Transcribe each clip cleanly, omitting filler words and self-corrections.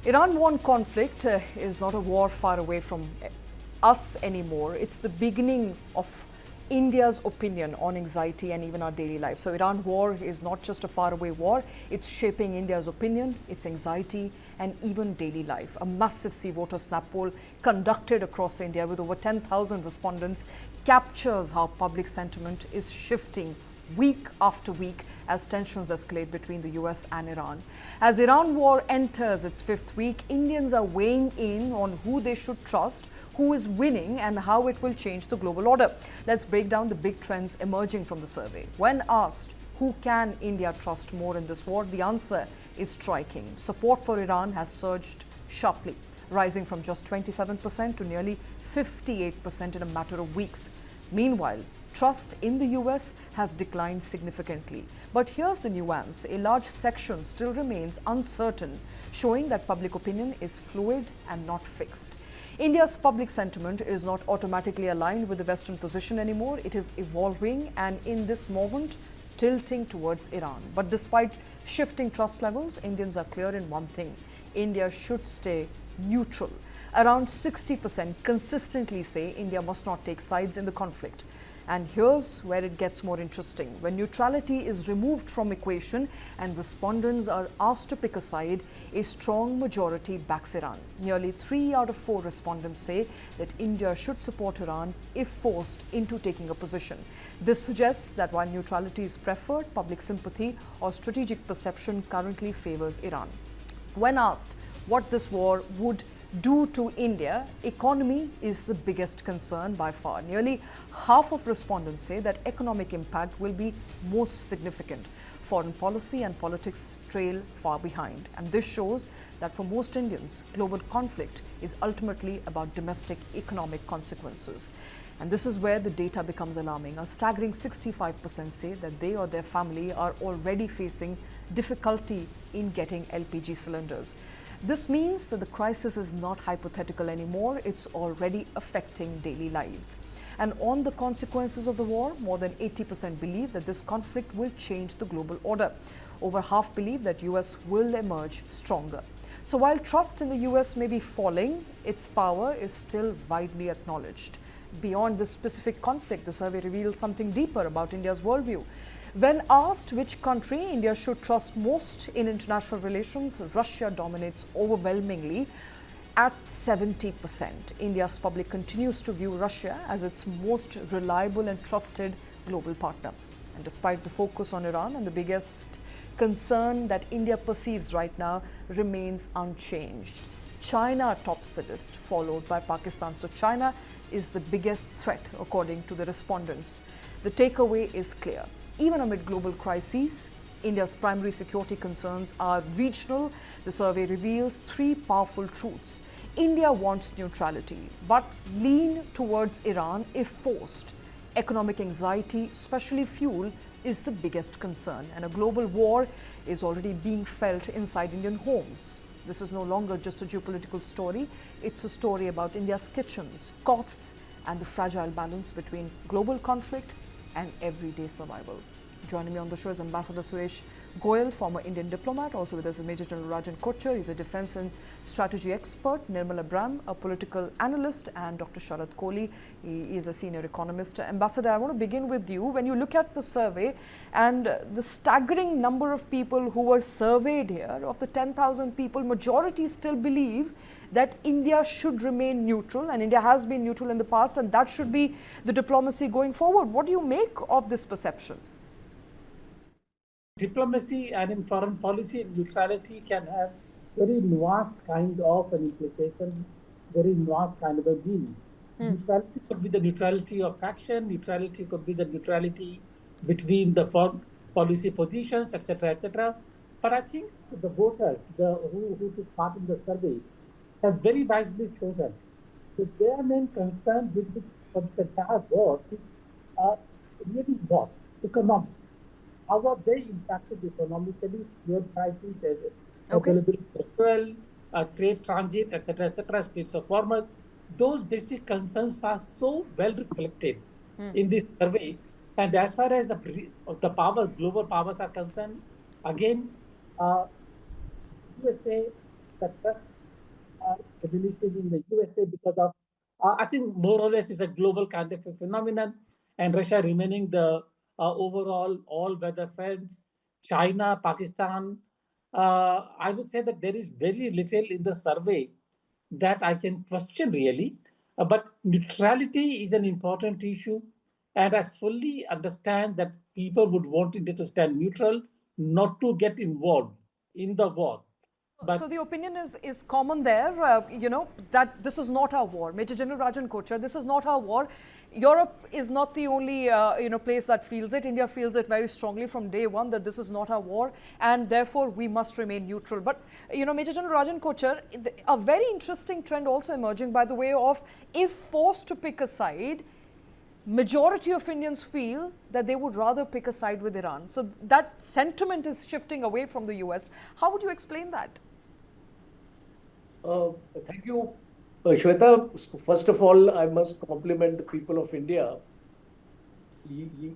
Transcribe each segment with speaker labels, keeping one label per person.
Speaker 1: Iran-Iran conflict is not a war far away from us anymore. It's the beginning of India's opinion on anxiety and even our daily life. So Iran war is not just a faraway war, it's shaping India's opinion, its anxiety and even daily life. A massive CVoter snap poll conducted across India with over 10,000 respondents captures how public sentiment is shifting week after week as tensions escalate between the US and Iran. As Iran war enters its fifth week, Indians are weighing in on who they should trust, who is winning and how it will change the global order. Let's break down the big trends emerging from the survey. When asked, who can India trust more in this war? The answer is striking. Support for Iran has surged sharply, rising from just 27% to nearly 58% in a matter of weeks. Meanwhile, trust in the US has declined significantly. But here's the nuance. A large section still remains uncertain, showing that public opinion is fluid and not fixed. India's public sentiment is not automatically aligned with the Western position anymore. It is evolving and in this moment tilting towards Iran. But despite shifting trust levels, Indians are clear in one thing: India should stay neutral. Around 60% consistently say India must not take sides in the conflict. And here's where it gets more interesting. When neutrality is removed from equation and respondents are asked to pick a side, a strong majority backs Iran. Nearly 3 out of 4 respondents say that India should support Iran if forced into taking a position. This suggests that while neutrality is preferred, public sympathy or strategic perception currently favors Iran. When asked what this war would do to India, economy is the biggest concern by far. Nearly half of respondents say that economic impact will be most significant. Foreign policy and politics trail far behind. And this shows that for most Indians, global conflict is ultimately about domestic economic consequences. And this is where the data becomes alarming. A staggering 65% say that they or their family are already facing difficulty in getting LPG cylinders. This means that the crisis is not hypothetical anymore, it's already affecting daily lives. And on the consequences of the war, more than 80% believe that this conflict will change the global order. Over half believe that US will emerge stronger. So while trust in the US may be falling, its power is still widely acknowledged. Beyond this specific conflict, the survey reveals something deeper about India's worldview. When asked which country India should trust most in international relations, Russia dominates overwhelmingly at 70%. India's public continues to view Russia as its most reliable and trusted global partner. And despite the focus on Iran, and the biggest concern that India perceives right now remains unchanged. China tops the list, followed by Pakistan. So China is the biggest threat, according to the respondents. The takeaway is clear. Even amid global crises, India's primary security concerns are regional. The survey reveals 3 powerful truths. India wants neutrality, but lean towards Iran if forced. Economic anxiety, especially fuel, is the biggest concern, and a global war is already being felt inside Indian homes. This is no longer just a geopolitical story. It's a story about India's kitchens, costs, and the fragile balance between global conflict and everyday survival. Joining me on the show is Ambassador Suresh Goyal, former Indian diplomat. Also with us is Major General Rajan Kochhar. He's a defense and strategy expert. Nirmal Abram, a political analyst, and Dr. Sharad Kohli. He is a senior economist. Ambassador, I want to begin with you. When you look at the survey and the staggering number of people who were surveyed here, of the 10,000 people, majority still believe that India should remain neutral, and India has been neutral in the past, and that should be the diplomacy going forward. What do you make of this perception?
Speaker 2: Diplomacy and in foreign policy, neutrality can have very nuanced kind of an implication, very nuanced kind of a meaning. Neutrality could be the neutrality of faction, neutrality could be the neutrality between the foreign policy positions, etc., etc. But I think the voters, who took part in the survey, have very wisely chosen that their main concern with this entire war is really what? Economic. How are they impacted economically, fuel prices, availability of fuel, trade transit, etc., states of farmers? Those basic concerns are so well reflected in this survey. And as far as the global powers are concerned, again, USA the trust evolution in the USA because of, I think more or less it's a global kind of a phenomenon, and Russia remaining the overall all-weather friends. China, Pakistan, I would say that there is very little in the survey that I can question really. But neutrality is an important issue, and I fully understand that people would want India to stand neutral, not to get involved in the war.
Speaker 1: So
Speaker 2: But
Speaker 1: the opinion is common there, that this is not our war. Major General Rajan Kochar, this is not our war. Europe is not the only place that feels it. India feels it very strongly from day one that this is not our war, and therefore we must remain neutral. But Major General Rajan Kochar, a very interesting trend also emerging by the way of, if forced to pick a side, majority of Indians feel that they would rather pick a side with Iran. So that sentiment is shifting away from the US. How would you explain that?
Speaker 3: Uh, Thank you, Shweta. First of all, I must compliment the people of India. ये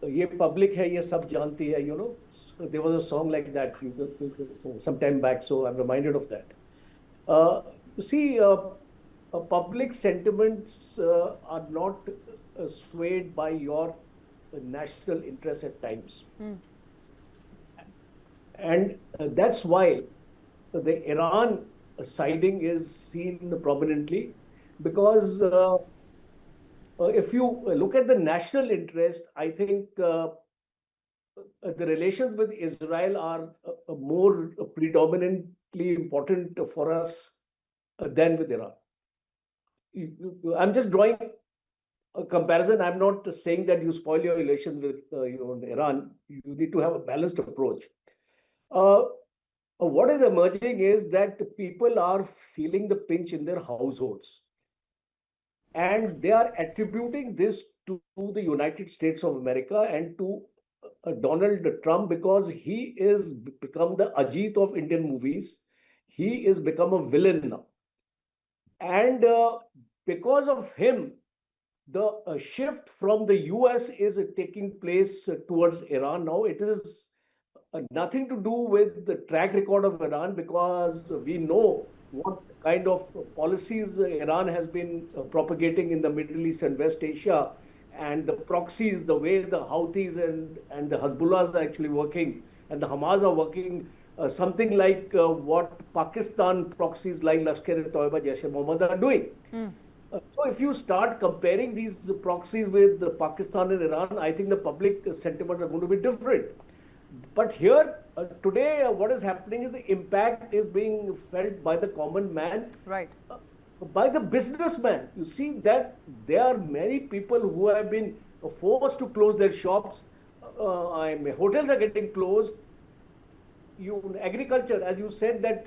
Speaker 3: ये public है, ये सब जानती है, you know. There was a song like that some time back, so I'm reminded of that. You see, public sentiments are not swayed by your national interest at times. And that's why the Iran siding is seen prominently, because if you look at the national interest, I think the relations with Israel are more predominantly important for us than with Iran. I'm just drawing a comparison. I'm not saying that you spoil your relations with Iran. You need to have a balanced approach. What is emerging is that people are feeling the pinch in their households, and they are attributing this to the United States of America and to Donald Trump, because he is become the Ajit of Indian movies. He is become a villain now, and because of him, the shift from the US is taking place towards Iran now. It is nothing to do with the track record of Iran, because we know what kind of policies Iran has been propagating in the Middle East and West Asia, and the proxies, the way the Houthis and the Hezbollahs are actually working, and the Hamas are working, something like what Pakistan proxies like Lashkar-e-Toiba, Jaish-e-Mohammed are doing. So if you start comparing these proxies with Pakistan and Iran, I think the public sentiments are going to be different. But here, today, what is happening is the impact is being felt by the common man,
Speaker 1: Right.
Speaker 3: by the businessman. You see that there are many people who have been forced to close their shops. Hotels are getting closed. Agriculture, as you said, that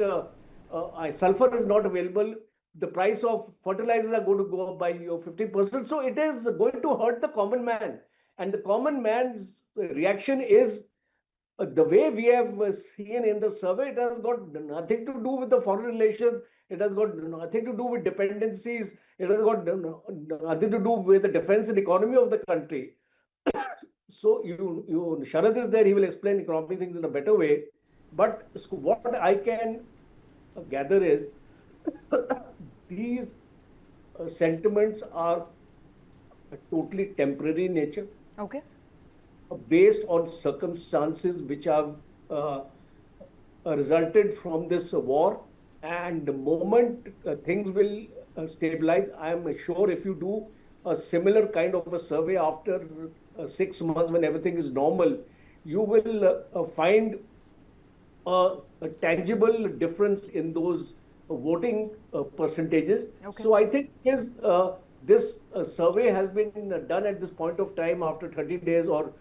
Speaker 3: sulfur is not available. The price of fertilizers are going to go up by 50%. So it is going to hurt the common man. And the common man's reaction is the way we have seen in the survey. It has got nothing to do with the foreign relations. It has got nothing to do with dependencies. It has got nothing to do with the defense and economy of the country. So Sharad is there. He will explain economic things in a better way. But what I can gather is these sentiments are totally temporary in nature,
Speaker 1: Okay.
Speaker 3: based on circumstances which have resulted from this war. And the moment things will stabilize, I am sure if you do a similar kind of a survey after 6 months, when everything is normal, you will find a tangible difference in those voting percentages.
Speaker 1: Okay.
Speaker 3: So I think this survey has been done at this point of time after 30 days or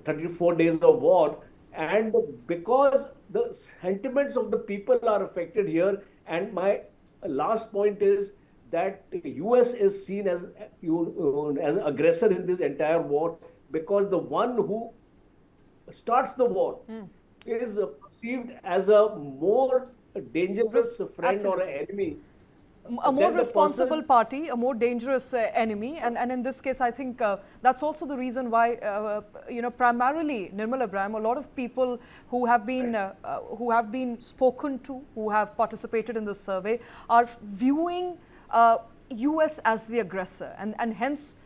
Speaker 3: 34 days of war. And because the sentiments of the people are affected here, and my last point is that the US is seen as as aggressor in this entire war, because the one who starts the war is perceived as a more dangerous friend or an enemy
Speaker 1: a more
Speaker 3: then the
Speaker 1: responsible
Speaker 3: person,
Speaker 1: party, a more dangerous enemy, and in this case, I think that's also the reason why primarily Nirmal Ibrahim, a lot of people who have been spoken to, who have participated in this survey, are viewing U.S. as the aggressor, and hence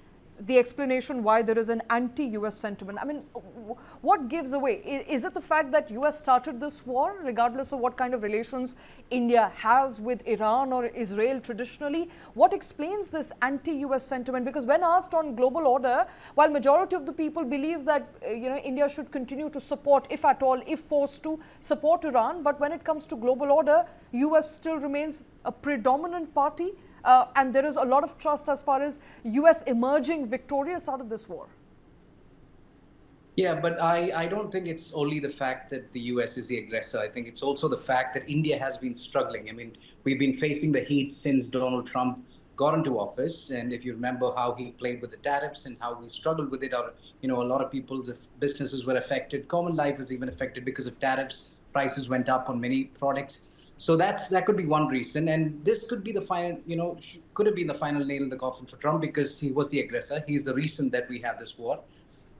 Speaker 1: the explanation why there is an anti-US sentiment. I mean, what gives away? Is it the fact that US started this war, regardless of what kind of relations India has with Iran or Israel traditionally? What explains this anti-US sentiment? Because when asked on global order, while majority of the people believe that India should continue to support, if at all, if forced to support Iran, but when it comes to global order, US still remains a predominant party. And there is a lot of trust as far as US emerging victorious out of this war.
Speaker 4: Yeah, but I don't think it's only the fact that the US is the aggressor. I think it's also the fact that India has been struggling. I mean, we've been facing the heat since Donald Trump got into office. And if you remember how he played with the tariffs and how we struggled with it, or, a lot of people's businesses were affected. Common life was even affected because of tariffs. Prices went up on many products. So that could be one reason. And this could be the final, could have been the final nail in the coffin for Trump because he was the aggressor. He's the reason that we have this war.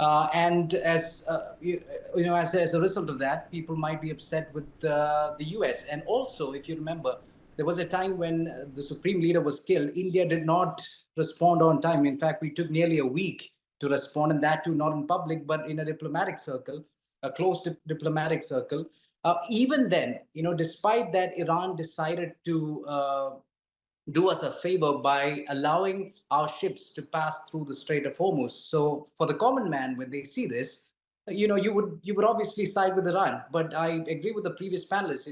Speaker 4: And as as a result of that, people might be upset with the U.S. And also, if you remember, there was a time when the supreme leader was killed. India did not respond on time. In fact, we took nearly a week to respond, and that too not in public, but in a diplomatic circle, a closed diplomatic circle. Even then, despite that, Iran decided to do us a favor by allowing our ships to pass through the Strait of Hormuz. So for the common man, when they see this, you would obviously side with Iran. But I agree with the previous panelists.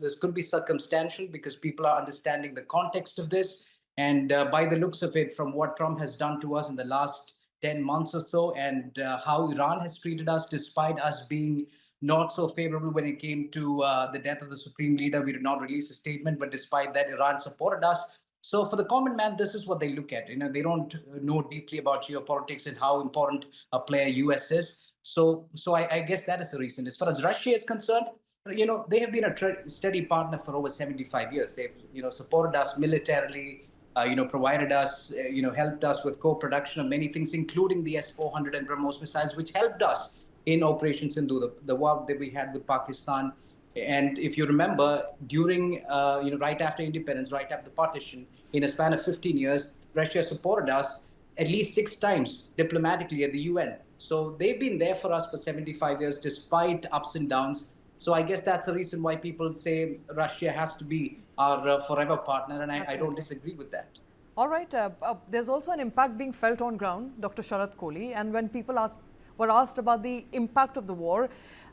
Speaker 4: This could be circumstantial because people are understanding the context of this. And by the looks of it, from what Trump has done to us in the last 10 months or so, and how Iran has treated us, despite us being not so favorable when it came to the death of the supreme leader. We did not release a statement, but despite that, Iran supported us. So for the common man, this is what they look at. They don't know deeply about geopolitics and how important a player US is. So I guess that is the reason. As far as Russia is concerned, they have been a steady partner for over 75 years. They've supported us militarily. Provided us, helped us with co-production of many things, including the S-400 and BrahMos missiles, which helped us in Operation Sindhu, the war that we had with Pakistan. And if you remember, during, right after independence, right after the partition, in a span of 15 years, Russia supported us at least 6 times diplomatically at the UN. So they've been there for us for 75 years, despite ups and downs. So I guess that's the reason why people say Russia has to be our forever partner, and I don't disagree with that.
Speaker 1: All right. There's also an impact being felt on ground, Dr. Sharat Kohli, and when people were asked about the impact of the war,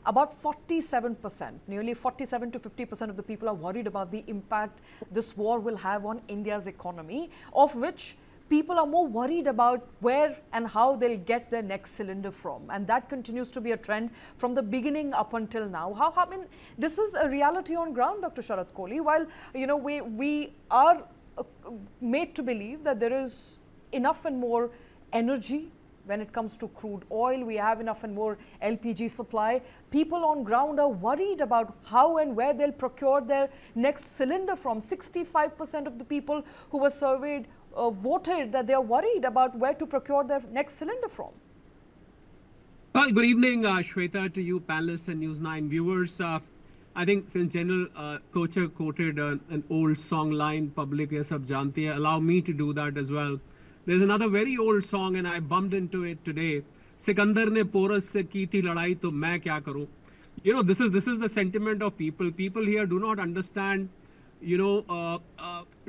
Speaker 1: about 47%, nearly 47 to 50% of the people are worried about the impact this war will have on India's economy, of which people are more worried about where and how they'll get their next cylinder from. And that continues to be a trend from the beginning up until now. I mean, this is a reality on ground, Dr. Sharat Kohli. While, we are made to believe that there is enough and more energy when it comes to crude oil, we have enough and more LPG supply. People on ground are worried about how and where they'll procure their next cylinder from. 65% of the people who were surveyed voted that they are worried about where to procure their next cylinder from.
Speaker 5: Well, good evening, Shweta, to you panelists and News9 viewers. I think since General Kocher quoted an old song line, Public Ye Sab Jante Hai, allow me to do that as well. There's another very old song, and I bumped into it today. Sikandar ne porus se ki thi ladai, to main kya karu? This is the sentiment of people. People here do not understand,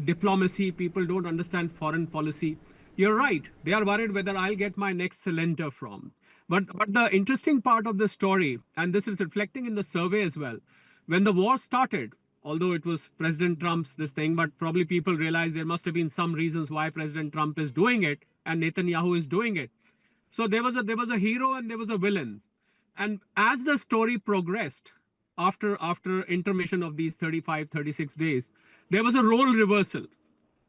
Speaker 5: diplomacy. People don't understand foreign policy. You're right. They are worried whether I'll get my next cylinder from. But the interesting part of the story, and this is reflecting in the survey as well, when the war started, although it was President Trump's this thing, but probably people realized there must have been some reasons why President Trump is doing it and Netanyahu is doing it. So there was a hero and there was a villain. And as the story progressed, after intermission of these 35, 36 days, there was a role reversal.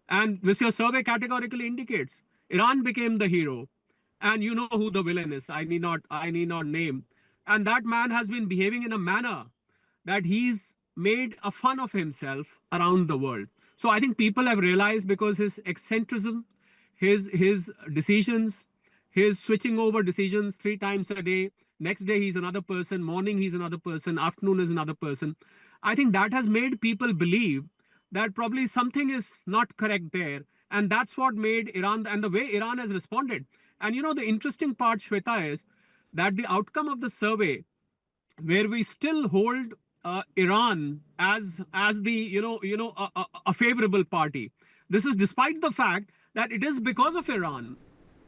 Speaker 5: And this your survey categorically indicates. Iran became the hero. And you know who the villain is. I need not name. And that man has been behaving in a manner that he's made a fun of himself around the world. So I think people have realized, because his eccentricism, his decisions, his switching over decisions 3 times a day. Next day he's another person. Morning he's another person. Afternoon is another person. I think that has made people believe that probably something is not correct there, and that's what made Iran, and the way Iran has responded. And the interesting part, Shweta, is that the outcome of the survey, where we still hold Iran as the a favorable party. This is despite the fact that it is because of Iran,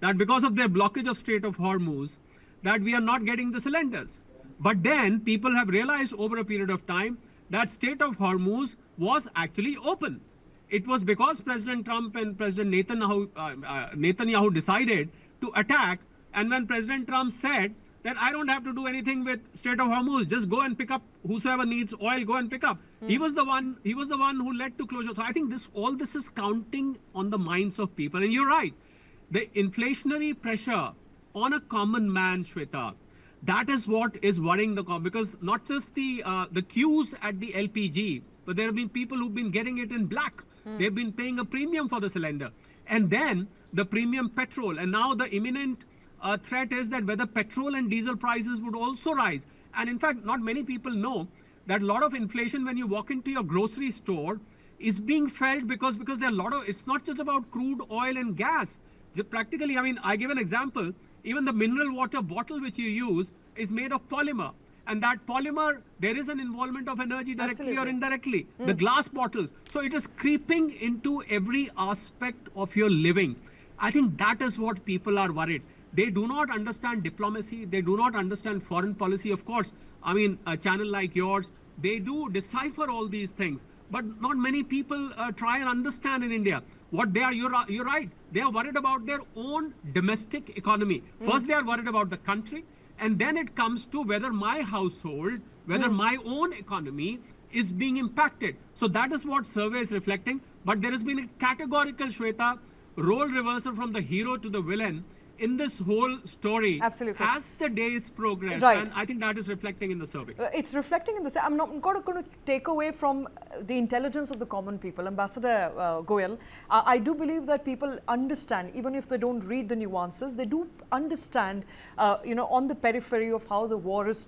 Speaker 5: that because of their blockage of Strait of Hormuz, that we are not getting the cylinders. But then people have realized over a period of time that Strait of Hormuz was actually open. It was because President Trump and President Netanyahu decided to attack, and when President Trump said that I don't have to do anything with Strait of Hormuz, just go and pick up, whosoever needs oil, go and pick up. He was the one. He was the one who led to closure. So I think all this is counting on the minds of people. And you're right, the inflationary pressure on a common man, Shweta, that is what is worrying because not just the queues at the LPG, but there have been people who've been getting it in black. They've been paying a premium for the cylinder, and then the premium petrol, and now the imminent threat is that whether petrol and diesel prices would also rise. And in fact, not many people know that a lot of inflation when you walk into your grocery store is being felt because there are a lot of, it's not just about crude oil and gas. Practically, I mean, I give an example. Even the mineral water bottle which you use is made of polymer. And that polymer, there is an involvement of energy directly
Speaker 1: Absolutely.
Speaker 5: or indirectly. The glass bottles. So it is creeping into every aspect of your living. I think that is what people are worried. They do not understand diplomacy. They do not understand foreign policy. Of course, I mean, a channel like yours, they do decipher all these things. But not many people try and understand in India what they are. You're right. They are worried about their own domestic economy. First, they are worried about the country. And then it comes to whether my household, whether my own economy is being impacted. So that is what survey is reflecting. But there has been a categorical, Shweta, role reversal from the hero to the villain in this whole story.
Speaker 1: Absolutely.
Speaker 5: As the days progress.
Speaker 1: Right.
Speaker 5: And I think that is reflecting in the survey.
Speaker 1: It's reflecting in the. I'm not going to take away from the intelligence of the common people. Ambassador Goyal, I do believe that people understand, even if they don't read the nuances, they do understand, on the periphery of how the war is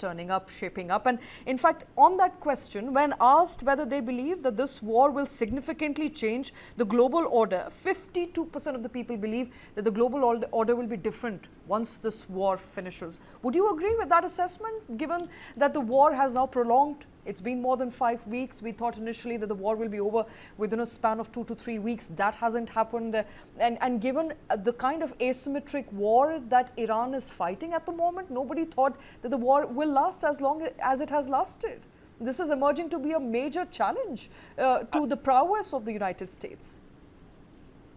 Speaker 1: shaping up. And in fact, on that question, when asked whether they believe that this war will significantly change the global order, 52% of the people believe that the global order will be different once this war finishes. Would you agree with that assessment, given that the war has now prolonged? It's been more than 5 weeks. We thought initially that the war will be over within a span of 2 to 3 weeks. That hasn't happened. And given the kind of asymmetric war that Iran is fighting at the moment, nobody thought that the war will last as long as it has lasted. This is emerging to be a major challenge to the prowess of the United States.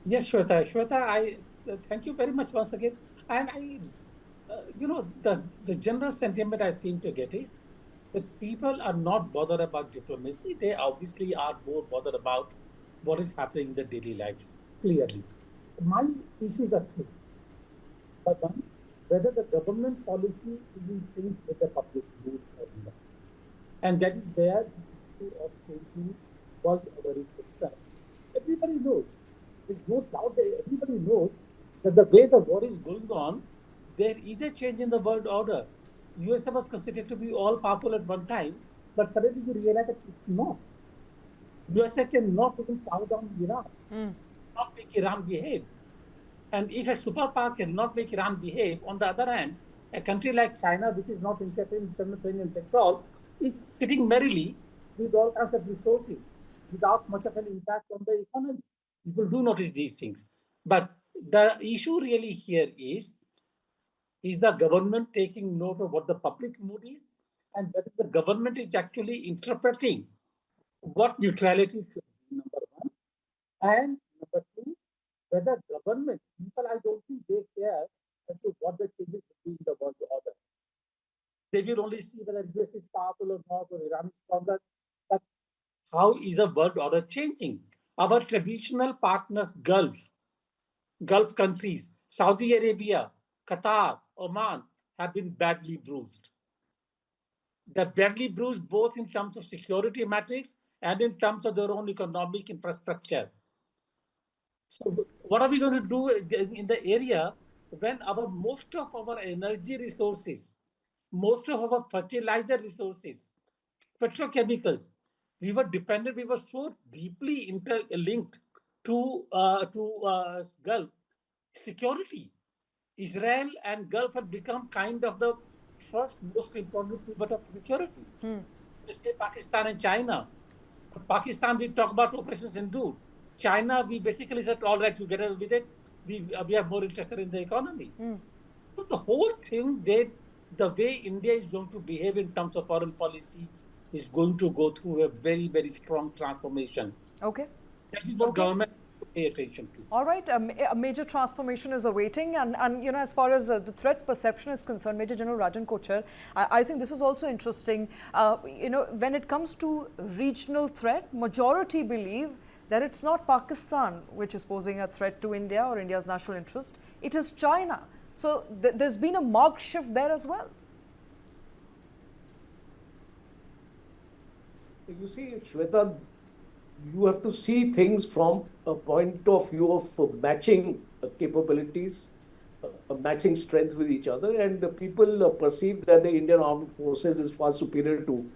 Speaker 2: Yes, Shweta. Shweta, I thank you very much once again. And the general sentiment I seem to get is that people are not bothered about diplomacy. They obviously are more bothered about what is happening in their daily lives, clearly. My issues are two. But one, whether the government policy is in sync with the public mood or not. And that is where this issue of changing world order is concerned. Everybody knows. There's no doubt that everybody knows that the way the war is going on, there is a change in the world order. USA was considered to be all powerful at one time, but suddenly you realize that it's not. USA cannot even power down Iran, not make Iran behave. And if a superpower cannot make Iran behave, on the other hand, a country like China, which is not interested in international petrol, is sitting merrily with all kinds of resources without much of an impact on the economy. People do notice these things. But the issue really here is the government taking note of what the public mood is, and whether the government is actually interpreting what neutrality should be, number one. And number two, whether government, people, I don't think they care as to what the changes will be in the world order. They will only see whether US is powerful or not, or Iran is stronger. But how is the world order changing? Our traditional partners, Gulf countries, Saudi Arabia, Qatar, Oman, have been badly bruised. They're badly bruised both in terms of security metrics and in terms of their own economic infrastructure. So what are we going to do in the area when most of our energy resources, most of our fertilizer resources, petrochemicals, we were dependent, we were so deeply interlinked to Gulf security. Israel and Gulf had become kind of the first most important pivot of security. Let's say Pakistan and China. Pakistan, we talk about Operation Sindhu. China, we basically said, all right, you get away with it. We are more interested in the economy. So the whole thing, the way India is going to behave in terms of foreign policy is going to go through a very, very strong transformation.
Speaker 1: Okay.
Speaker 2: That is what government should pay attention to.
Speaker 1: All right, a major transformation is awaiting, and you know, as far as the threat perception is concerned, Major General Rajan Kochar, I think this is also interesting. You know, when it comes to regional threat, majority believe that it's not Pakistan which is posing a threat to India or India's national interest, it is China. So there's been a marked shift there as well.
Speaker 3: You see, Shweta, you have to see things from a point of view of matching capabilities, matching strength with each other, and people perceive that the Indian armed forces is far superior to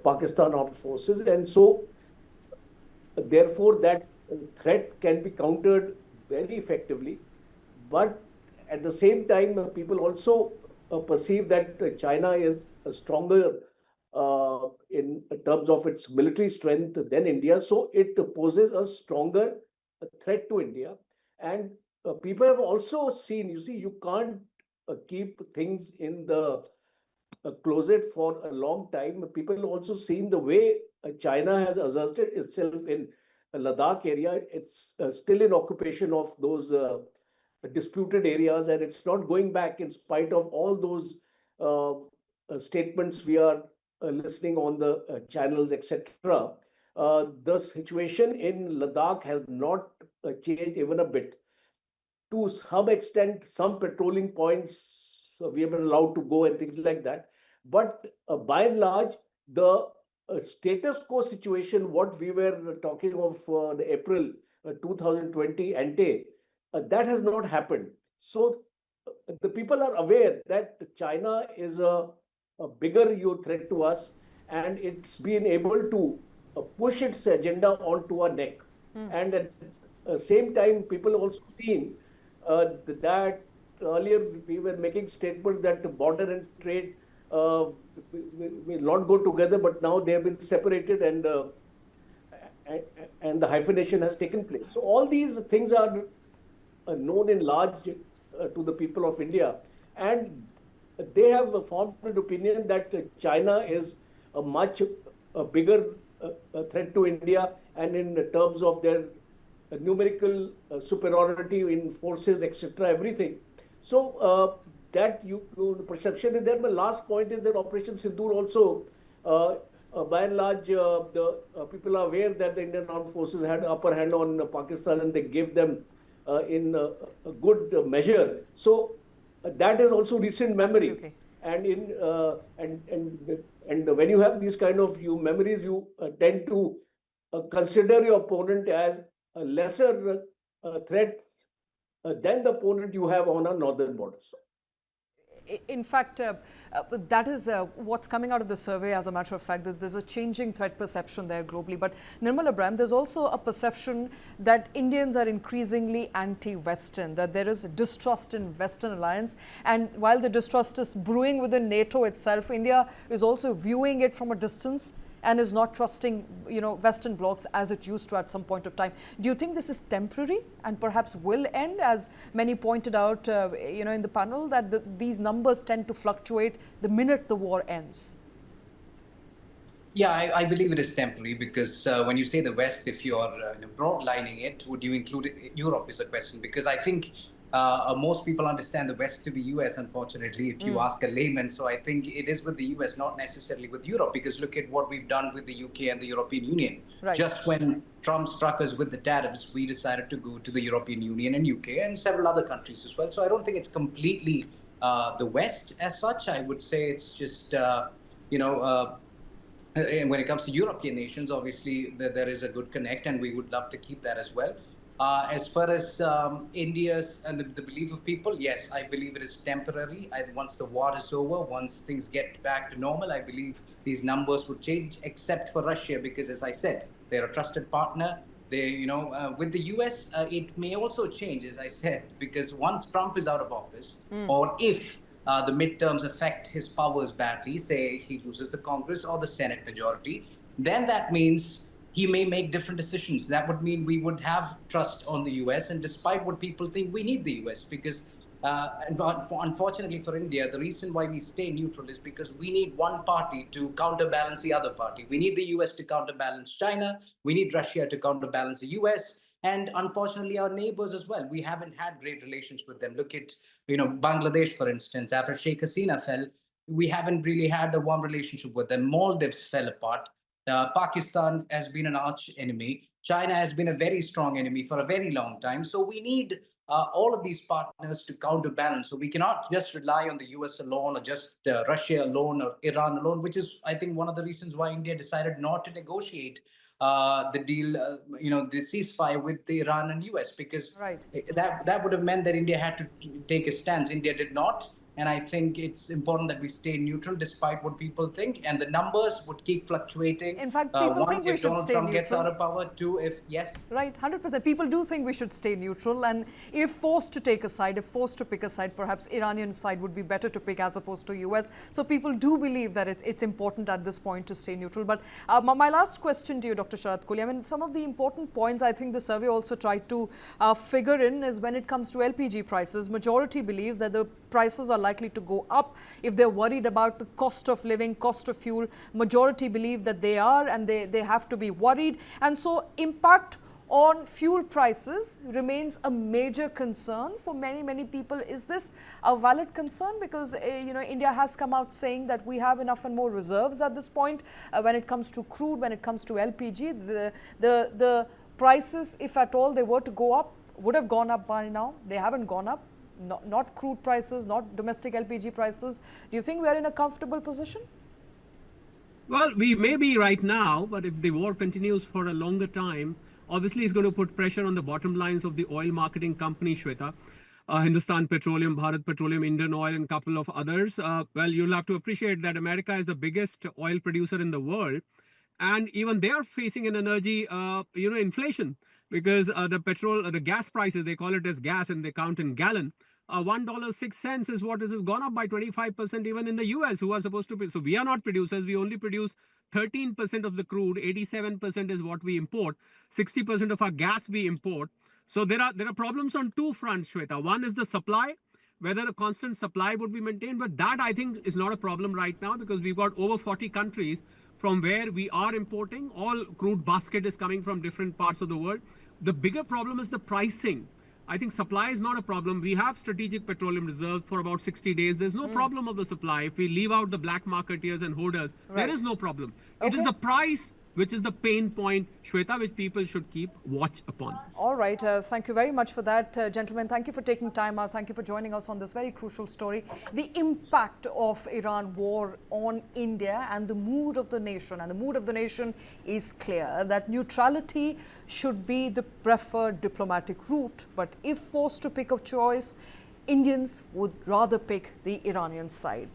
Speaker 3: Pakistan armed forces, and so therefore that threat can be countered very effectively. But at the same time, people also perceive that China is stronger in terms of its military strength than India. So it poses a stronger threat to India. And people have also seen, you see, you can't keep things in the closet for a long time. People have also seen the way China has asserted itself in Ladakh area. It's still in occupation of those disputed areas, and it's not going back in spite of all those statements we are listening on the channels, etc. The situation in Ladakh has not changed even a bit. To some extent, some patrolling points we have been allowed to go and things like that. But by and large, the status quo situation, what we were talking of the April 2020 ante, that has not happened. So the people are aware that China is a bigger threat to us, and it's been able to push its agenda onto our neck. And at the same time, people also seen that earlier we were making statements that the border and trade will not go together, but now they have been separated, and the hyphenation has taken place. So all these things are known in large to the people of India, and they have formed an opinion that China is a much bigger threat to India, and in terms of their numerical superiority in forces, etc., everything. So that perception is there. My last point is that Operation Sindoor also, by and large, the people are aware that the Indian armed forces had upper hand on Pakistan, and they gave them in a good measure. So that is also recent memory.
Speaker 1: Absolutely.
Speaker 3: And when you have these kind of memories, you tend to consider your opponent as a lesser threat than the opponent you have on our northern borders.
Speaker 1: In fact, that is what's coming out of the survey. As a matter of fact, there's a changing threat perception there globally. But Nirmal Abraham, there's also a perception that Indians are increasingly anti-Western, that there is distrust in Western alliance. And while the distrust is brewing within NATO itself, India is also viewing it from a distance and is not trusting, you know, Western blocs as it used to at some point of time. Do you think this is temporary and perhaps will end, as many pointed out, you know, in the panel, that these numbers tend to fluctuate the minute the war ends?
Speaker 4: Yeah, I believe it is temporary, because when you say the West, if you're broadlining it, would you include Europe is the question? Because I think most people understand the West to be US, unfortunately, if you ask a layman. So I think it is with the US, not necessarily with Europe, because look at what we've done with the UK and the European Union.
Speaker 1: Right.
Speaker 4: Just when Trump struck us with the tariffs, we decided to go to the European Union and UK and several other countries as well. So I don't think it's completely the West as such. I would say it's just and when it comes to European nations, obviously there is a good connect, and we would love to keep that as well. As far as India's and the belief of people, yes, I believe it is temporary. Once the war is over, once things get back to normal, I believe these numbers would change, except for Russia, because as I said, they're a trusted partner. With the US, it may also change, as I said, because once Trump is out of office, or if the midterms affect his powers badly, say he loses the Congress or the Senate majority, then that means he may make different decisions. That would mean we would have trust on the US. And despite what people think, we need the US because, unfortunately for India, the reason why we stay neutral is because we need one party to counterbalance the other party. We need the US to counterbalance China. We need Russia to counterbalance the US. And unfortunately, our neighbors as well. We haven't had great relations with them. Look at, Bangladesh, for instance. After Sheikh Hasina fell, we haven't really had a warm relationship with them. Maldives fell apart. Pakistan has been an arch enemy. China has been a very strong enemy for a very long time. So we need all of these partners to counterbalance. So we cannot just rely on the US alone or just Russia alone or Iran alone, which is, I think, one of the reasons why India decided not to negotiate the deal, the ceasefire with the Iran and US, because that would have meant that India had to take a stance. India did not. And I think it's important that we stay neutral despite what people think. And the numbers would keep fluctuating.
Speaker 1: In fact, people think we should stay neutral.
Speaker 4: If Donald Trump gets out of power, two, if yes.
Speaker 1: Right, 100%. People do think we should stay neutral. And if forced to take a side, if forced to pick a side, perhaps Iranian side would be better to pick as opposed to US. So people do believe that it's important at this point to stay neutral. But my last question to you, Dr. Sharat Kohli, I mean, some of the important points I think the survey also tried to figure in is when it comes to LPG prices. Majority believe that the prices are likely to go up if they're worried about the cost of living, cost of fuel. Majority believe that they are, and they have to be worried. And so impact on fuel prices remains a major concern for many people. Is this a valid concern? Because India has come out saying that we have enough and more reserves at this point when it comes to crude, when it comes to LPG. The prices, if at all they were to go up, would have gone up by now. They haven't gone up. Not crude prices, not domestic LPG prices. Do you think we are in a comfortable position?
Speaker 5: Well, we may be right now, but if the war continues for a longer time, obviously it's going to put pressure on the bottom lines of the oil marketing company, Shweta. Hindustan Petroleum, Bharat Petroleum, Indian Oil, and a couple of others. Well, you'll have to appreciate that America is the biggest oil producer in the world. And even they are facing an energy, inflation, because the gas prices, they call it as gas and they count in gallon. $1.06 is what this has gone up by 25% even in the US, who are supposed to be. So we are not producers. We only produce 13% of the crude. 87% is what we import. 60% of our gas we import. So there are problems on two fronts, Shweta. One is the supply, whether a constant supply would be maintained. But that, I think, is not a problem right now because we've got over 40 countries from where we are importing. All crude basket is coming from different parts of the world. The bigger problem is the pricing. I think supply is not a problem. We have strategic petroleum reserves for about 60 days. There's no problem of the supply. If we leave out the black marketeers and hoarders, there is no problem. It is the price which is the pain point, Shweta, which people should keep watch upon.
Speaker 1: All right. Thank you very much for that, gentlemen. Thank you for taking time out. Thank you for joining us on this very crucial story. The impact of Iran war on India and the mood of the nation. And the mood of the nation is clear that neutrality should be the preferred diplomatic route. But if forced to pick a choice, Indians would rather pick the Iranian side.